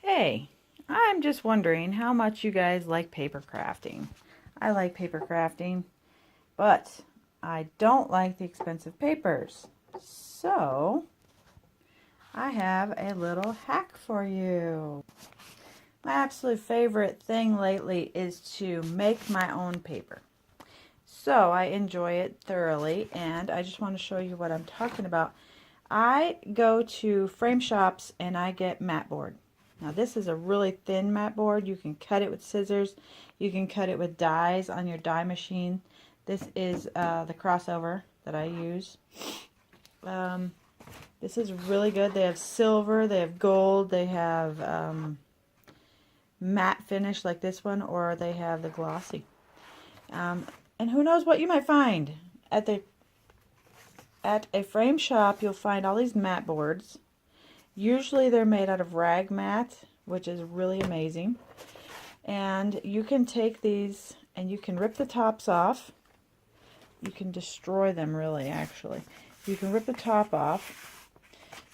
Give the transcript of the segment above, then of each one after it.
Hey, I'm just wondering how much you guys like paper crafting. I like paper crafting, but I don't like the expensive papers. So, I have a little hack for you. My absolute favorite thing lately is to make my own paper. So, I enjoy it thoroughly, and I just want to show you what I'm talking about. I go to frame shops and I get mat board. Now this is a really thin mat board. You can cut it with scissors. You can cut it with dies on your die machine. This is the crossover that I use. This is really good. They have silver, they have gold, they have matte finish like this one, or they have the glossy. And who knows what you might find at a frame shop. You'll find all these mat boards. Usually they're made out of rag mat, which is really amazing. And you can take these and you can rip the tops off. You can destroy them, really, actually. You can rip the top off.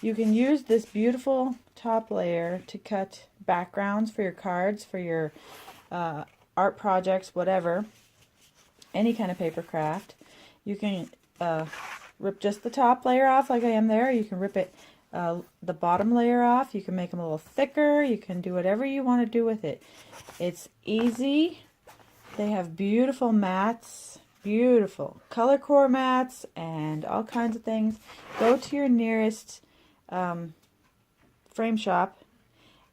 You can use this beautiful top layer to cut backgrounds for your cards, for your art projects, whatever. Any kind of paper craft. You can rip just the top layer off like I am there. You can rip it the bottom layer off. You can make them a little thicker. You can do whatever you want to do with it. It's easy. They have beautiful mats, beautiful color core mats, and all kinds of things. Go to your nearest frame shop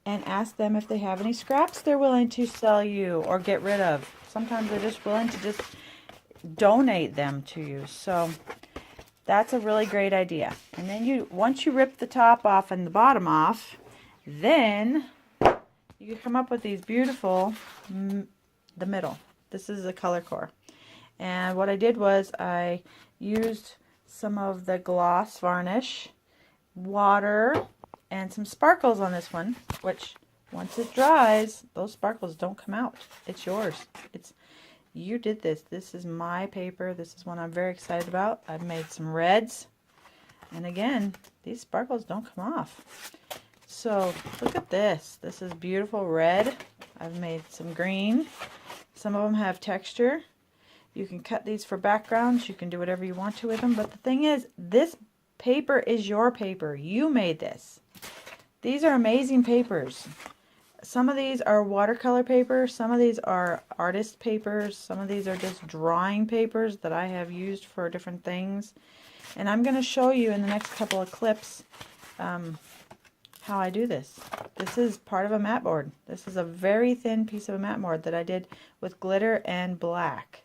and ask them if they have any scraps they're willing to sell you or get rid of. Sometimes they're just willing to just donate them to you. So that's a really great idea. And then once you rip the top off and the bottom off, then you can come up with these beautiful, the middle. This is the color core. And what I did was I used some of the gloss varnish, water, and some sparkles on this one, which once it dries, those sparkles don't come out. It's yours. You did this. This is my paper. This is one I'm very excited about. I've made some reds. And again, these sparkles don't come off. So look at this. This is beautiful red. I've made some green. Some of them have texture. You can cut these for backgrounds. You can do whatever you want to with them. But the thing is, this paper is your paper. You made this. These are amazing papers. Some of these are watercolor paper, some of these are artist papers, some of these are just drawing papers that I have used for different things. And I'm going to show you in the next couple of clips how I do this. This is part of a mat board. This is a very thin piece of a mat board that I did with glitter and black.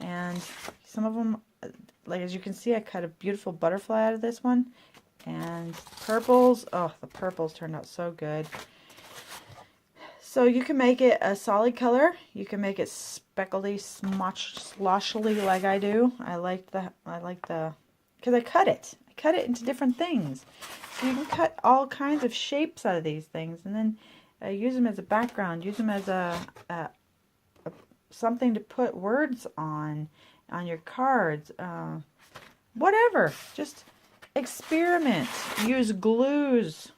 And some of them, like as you can see, I cut a beautiful butterfly out of this one. And purples, oh, the purples turned out so good. So you can make it a solid color. You can make it speckledy, sloshily like I do. I like the, because I cut it. I cut it into different things. So you can cut all kinds of shapes out of these things, and then use them as a background. Use them as something to put words on your cards. Whatever. Just experiment. Use glues.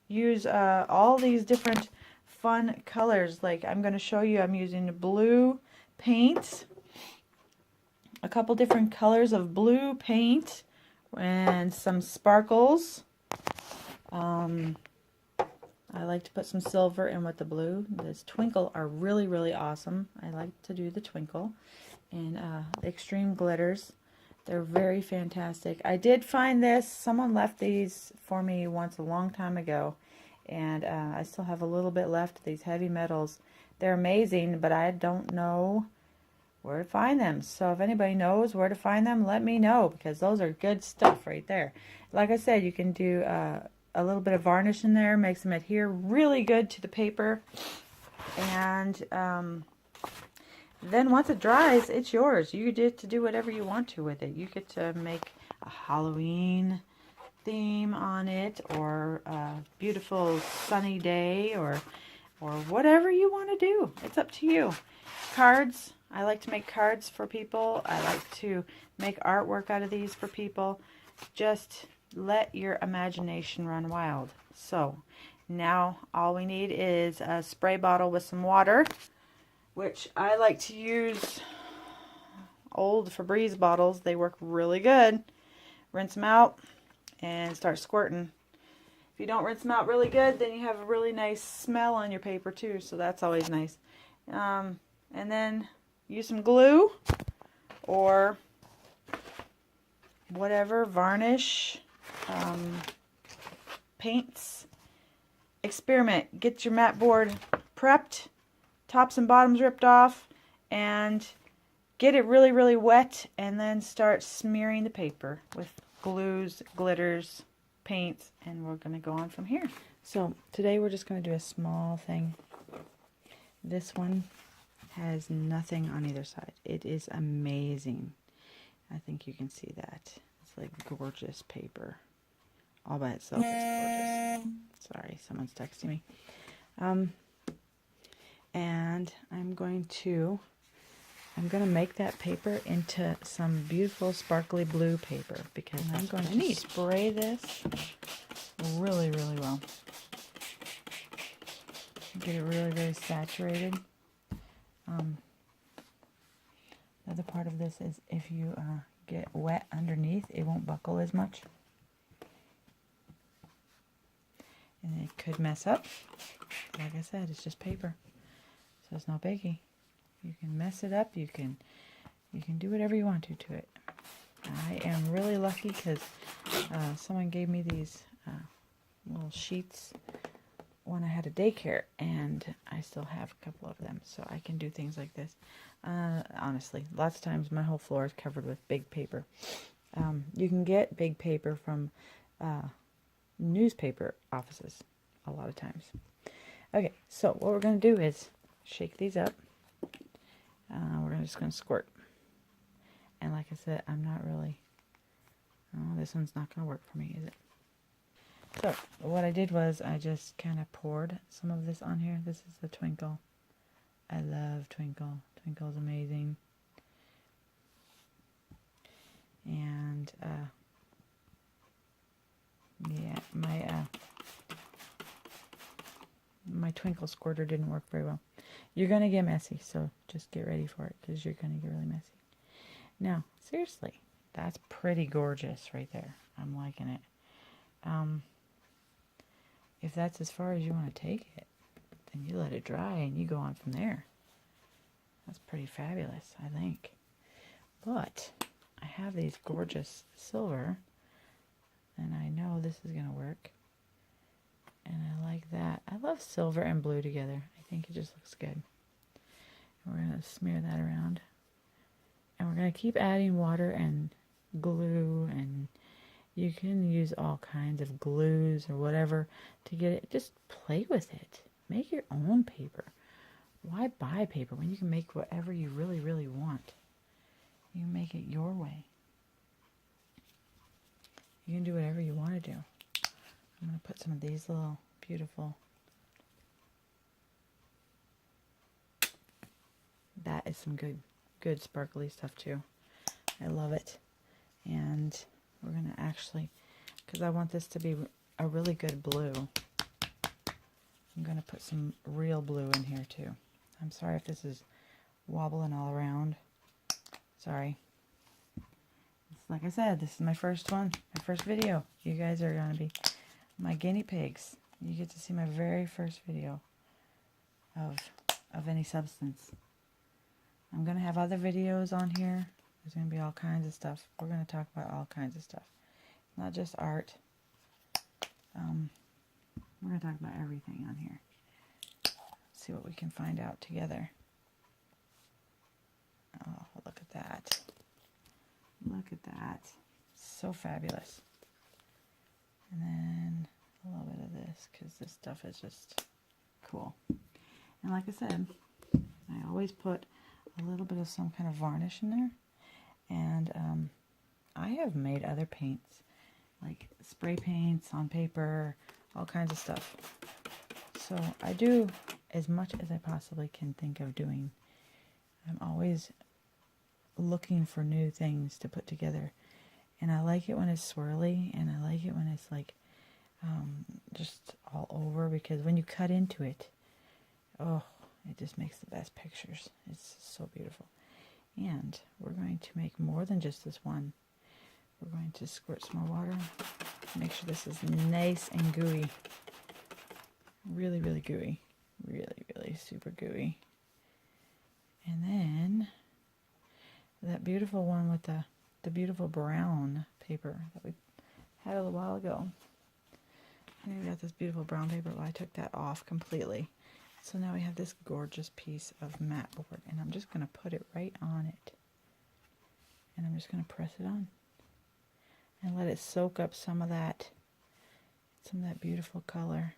Use all these different fun colors. Like I'm going to show you, I'm using blue paint, a couple different colors of blue paint, and some sparkles. I like to put some silver in with the blue. This twinkle are really, really awesome. I like to do the twinkle. And the extreme glitters, they're very fantastic. I did find this, someone left these for me once a long time ago. And I still have a little bit left of these heavy metals. They're amazing, but I don't know where to find them. So if anybody knows where to find them, let me know, because those are good stuff right there. Like I said, you can do a little bit of varnish in there, makes them adhere really good to the paper. And then once it dries, it's yours. You get to do whatever you want to with it. You get to make a Halloween theme on it, or a beautiful sunny day, or whatever you want to do. It's up to you. Cards. I like to make cards for people. I like to make artwork out of these for people. Just let your imagination run wild. So Now all we need is a spray bottle with some water, which I like to use old Febreze bottles. They work really good. Rinse them out and start squirting. If you don't rinse them out really good, then you have a really nice smell on your paper too, so that's always nice. And then use some glue or whatever, varnish, paints. Experiment. Get your mat board prepped, tops and bottoms ripped off, and get it really, really wet, and then start smearing the paper with glues, glitters, paints, and we're going to go on from here. So today we're just going to do a small thing. This one has nothing on either side. It is amazing. I think you can see that. It's like gorgeous paper. All by itself, it's gorgeous. Sorry, someone's texting me. And I'm going to make that paper into some beautiful sparkly blue paper because I'm going to spray this really, really well. Get it really, really saturated. The other part of this is if you get wet underneath, it won't buckle as much. And it could mess up. Like I said, it's just paper. So it's no biggie. You can mess it up. You can do whatever you want to it. I am really lucky because someone gave me these little sheets when I had a daycare, and I still have a couple of them, so I can do things like this. Honestly, lots of times my whole floor is covered with big paper. You can get big paper from newspaper offices a lot of times. Okay, so what we're going to do is shake these up. We're just going to squirt. And like I said, I'm not really... Oh, this one's not going to work for me, is it? So, what I did was I just kind of poured some of this on here. This is the Twinkle. I love Twinkle. Twinkle's amazing. And, yeah, my Twinkle squirter didn't work very well. You're going to get messy, so just get ready for it because you're going to get really messy. Now, seriously, that's pretty gorgeous right there. I'm liking it. If that's as far as you want to take it, then you let it dry and you go on from there. That's pretty fabulous, I think. But I have these gorgeous silver, and I know this is going to work. And I like that. I love silver and blue together. I think it just looks good. And we're going to smear that around. And we're going to keep adding water and glue, and you can use all kinds of glues or whatever to get it. Just play with it. Make your own paper. Why buy paper when you can make whatever you really, really want? You can make it your way. You can do whatever you want to do. I'm going to put some of these little beautiful... That is some good sparkly stuff too. I love it. And we're going to actually, because I want this to be a really good blue, I'm going to put some real blue in here too. I'm sorry if this is wobbling all around. Sorry. Like I said, this is my first one, my first video. You guys are going to be my guinea pigs. You get to see my very first video of any substance. I'm going to have other videos on here. There's going to be all kinds of stuff. We're going to talk about all kinds of stuff. Not just art. We're going to talk about everything on here. Let's see what we can find out together. Oh, look at that. Look at that. So fabulous. And then a little bit of this, because this stuff is just cool. And like I said, I always put a little bit of some kind of varnish in there. And I have made other paints, like spray paints on paper, all kinds of stuff. So I do as much as I possibly can think of doing. I'm always looking for new things to put together. And I like it when it's swirly, and I like it when it's like just all over, because when you cut into it, oh, it just makes the best pictures. It's so beautiful. And we're going to make more than just this one. We're going to squirt some more water. Make sure this is nice and gooey. Really, really gooey. Really, really super gooey. And then that beautiful one with the beautiful brown paper that we had a little while ago. And we got this beautiful brown paper. Well, I took that off completely. So now we have this gorgeous piece of matte board. And I'm just going to put it right on it. And I'm just going to press it on. And let it soak up some of that beautiful color.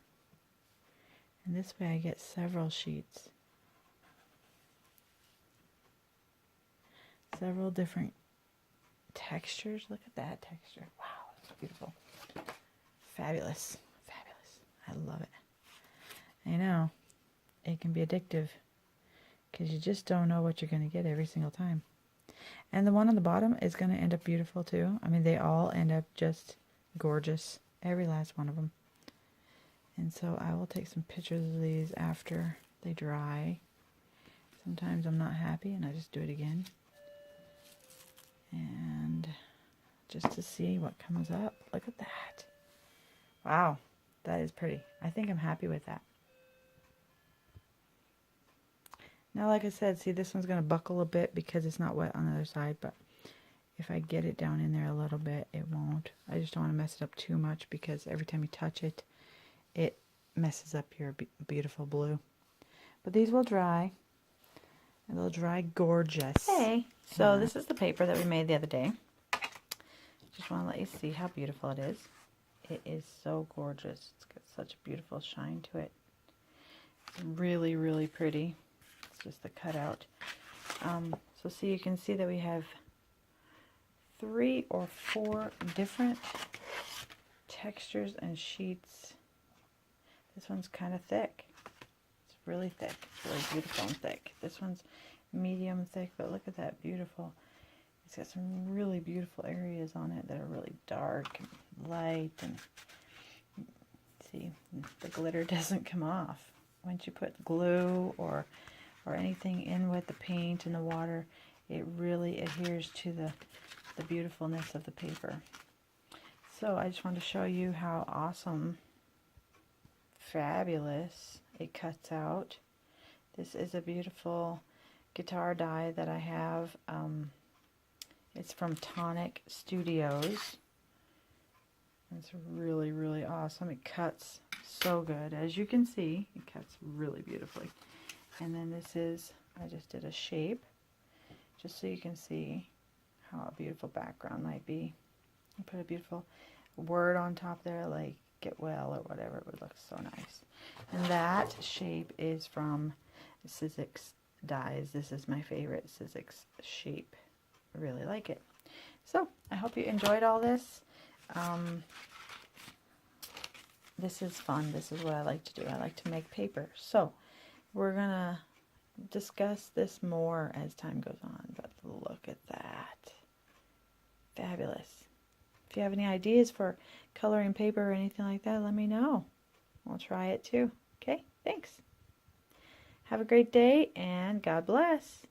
And this way I get several sheets. Several different textures. Look at that texture. Wow, it's beautiful. Fabulous. Fabulous. I love it. I know. It can be addictive, because you just don't know what you're going to get every single time. And the one on the bottom is going to end up beautiful too. I mean, they all end up just gorgeous. Every last one of them. And so I will take some pictures of these after they dry. Sometimes I'm not happy and I just do it again. And just to see what comes up. Look at that. Wow, that is pretty. I think I'm happy with that. Now, like I said, see, this one's going to buckle a bit because it's not wet on the other side, but if I get it down in there a little bit, it won't. I just don't want to mess it up too much, because every time you touch it, it messes up your beautiful blue. But these will dry, and they'll dry gorgeous. Hey, so this is the paper that we made the other day. Just want to let you see how beautiful it is. It is so gorgeous. It's got such a beautiful shine to it. It's really, really pretty. It's just the cutout. So see, you can see that we have 3 or 4 different textures and sheets. This one's kind of thick. It's really thick. It's really beautiful and thick. This one's medium thick, but look at that beautiful. It's got some really beautiful areas on it that are really dark and light. And see, the glitter doesn't come off. Once you put glue or anything in with the paint and the water, it really adheres to the beautifulness of the paper. So I just wanted to show you how awesome, fabulous it cuts out. This is a beautiful guitar die that I have. It's from Tonic Studios. It's really, really awesome. It cuts so good. As you can see, it cuts really beautifully. And then this is, I just did a shape, just so you can see how a beautiful background might be. I put a beautiful word on top there, like get well or whatever. It would look so nice. And that shape is from Sizzix Dies. This is my favorite Sizzix shape. I really like it. So I hope you enjoyed all this. This is fun. This is what I like to do. I like to make paper. So we're gonna discuss this more as time goes on, but look at that. Fabulous. If you have any ideas for coloring paper or anything like that, let me know. We'll try it too. Okay, thanks. Have a great day, and God bless.